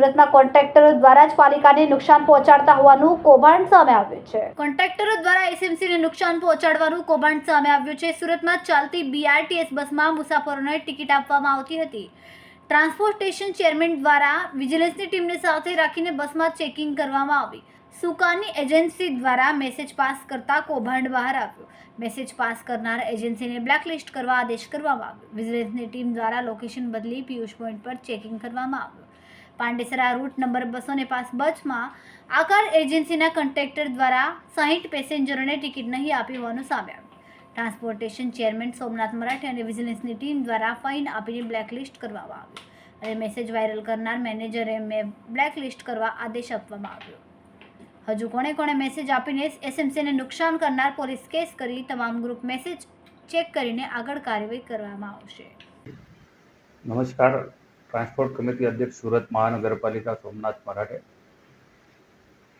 સુરતમાં કોન્ટ્રાક્ટરો દ્વારા જ પાલિકાને નુકસાન પહોંચાડતા હોવાનું કૌભાંડ સામે આવ્યું છે. કોન્ટ્રાક્ટરો દ્વારા એસએમસીને નુકસાન પહોંચાડવાનું કૌભાંડ સામે આવ્યું છે. સુરતમાં ચાલતી બીઆરટીએસ બસમાં મુસાફરોને ટિકિટ આપવામાં આવતી હતી. ટ્રાન્સપોર્ટેશન ચેરમેન દ્વારા વિજિલન્સની ટીમને સાથે રાખીને બસમાં ચેકિંગ કરવામાં આવી. સુકાની એજન્સી દ્વારા મેસેજ પાસ કરતા કૌભાંડ બહાર આવ્યું. મેસેજ પાસ કરનાર એજન્સીને બ્લેકલિસ્ટ કરવા આદેશ કરવામાં આવ્યો. વિજિલન્સની ટીમ દ્વારા લોકેશન બદલી પિયુષ પોઈન્ટ પર ચેકિંગ કરવામાં આવ્યું. પાંડેસરા રૂટ નંબર 205 બસમાં આકાર એજન્સીના કોન્ટ્રાક્ટર દ્વારા 60 પેસેન્જરોને ટિકિટ નહીં આપી હોવાનું સામે આવ્યું. ટ્રાન્સપોર્ટેશન ચેરમેન સોમનાથ મરાઠે અને વિજિલન્સની ટીમ દ્વારા ફાઇન આપીને બ્લેકલિસ્ટ કરવામાં આવ્યું અને મેસેજ વાયરલ કરનાર મેનેજરને બ્લેકલિસ્ટ કરવા આદેશ આપવામાં આવ્યો. હજુ કોણે મેસેજ આપીને એસએમસીને નુકસાન કરનાર પોલીસ કેસ કરી તમામ ગ્રુપ મેસેજ ચેક કરીને આગળ કાર્યવાહી કરવામાં આવશે. નમસ્કાર. ટ્રાન્સપોર્ટ કમિટી અધ્યક્ષ સુરત મહાનગરપાલિકા સોમનાથ મરાઠે.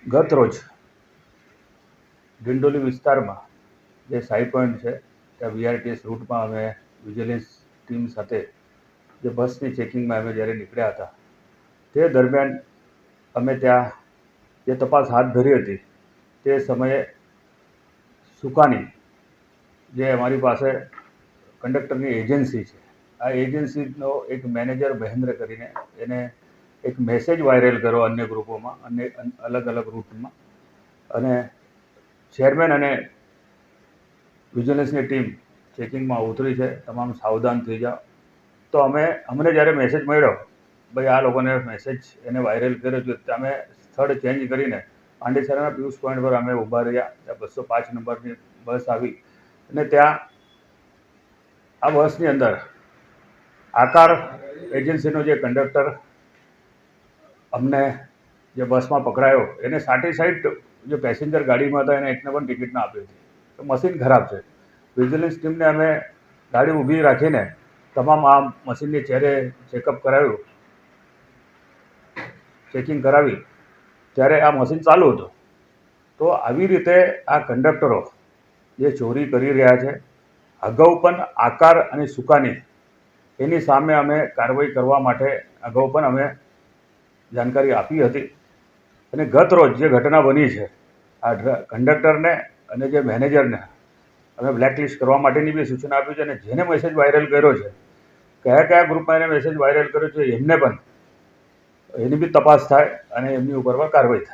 ગત રોજ ડિંડોલી વિસ્તારમાં જે સાઈ પોઈન્ટ છે ત્યાં બીઆરટીએસ રૂટમાં અમે વિજિલન્સ ટીમ સાથે જે બસની ચેકિંગમાં અમે જ્યારે નીકળ્યા હતા તે દરમિયાન અમે ત્યાં જે તપાસ હાથ ધરી હતી તે સમયે સુકાની જે અમારી પાસે કંડક્ટરની એજન્સી છે, આ એજન્સીનો એક મેનેજર મહેન્દ્ર કરીને એને એક મેસેજ વાયરલ કર્યો અન્ય ગ્રુપોમાં અને અલગ અલગ રૂટમાં, અને ચેરમેન અને વિજિલન્સની ટીમ ચેકિંગમાં ઉતરી છે. તમામ સાવધાન થઈ જાઓ. તો અમને જ્યારે મેસેજ મળ્યો ભાઈ આ લોકોને મેસેજ એને વાયરલ કર્યો છે, તો અમે સ્થળ ચેન્જ કરીને પાંડેસરાના પિયુષ પોઈન્ટ પર અમે ઊભા રહ્યા. ત્યાં 205 નંબરની બસ આવી અને ત્યાં આ બસની અંદર આકાર એજન્સીનો જે કંડક્ટર અમને જે બસમાં પકડાયો એને 60 જે પેસેન્જર ગાડીમાં હતા એને એકને પણ ટિકિટ ના આપી હતી. તો મશીન ખરાબ છે. વિજિલન્સ ટીમને અમે ગાડી ઊભી રાખીને તમામ આ મશીનની ચેકઅપ કરાવ્યું, ચેકિંગ કરાવી ત્યારે આ મશીન ચાલુ હતું. તો આવી રીતે આ કંડક્ટરો જે ચોરી કરી રહ્યા છે, અગાઉ પણ આકાર અને સુકાની એની સામે અમે કાર્યવાહી કરવા માટે અગાઉ પણ અમે જાણકારી આપી હતી. અને ગત રોજ જે ઘટના બની છે આ કંડક્ટરને અને જે મેનેજરને અમે બ્લેકલિસ્ટ કરવા માટેની બી સૂચના આપી છે. અને જેને મેસેજ વાયરલ કર્યો છે, કયા ગ્રુપમાં એને મેસેજ વાયરલ કર્યો છે એમને પણ એની બી તપાસ થાય અને એમની ઉપર કાર્યવાહી થાય.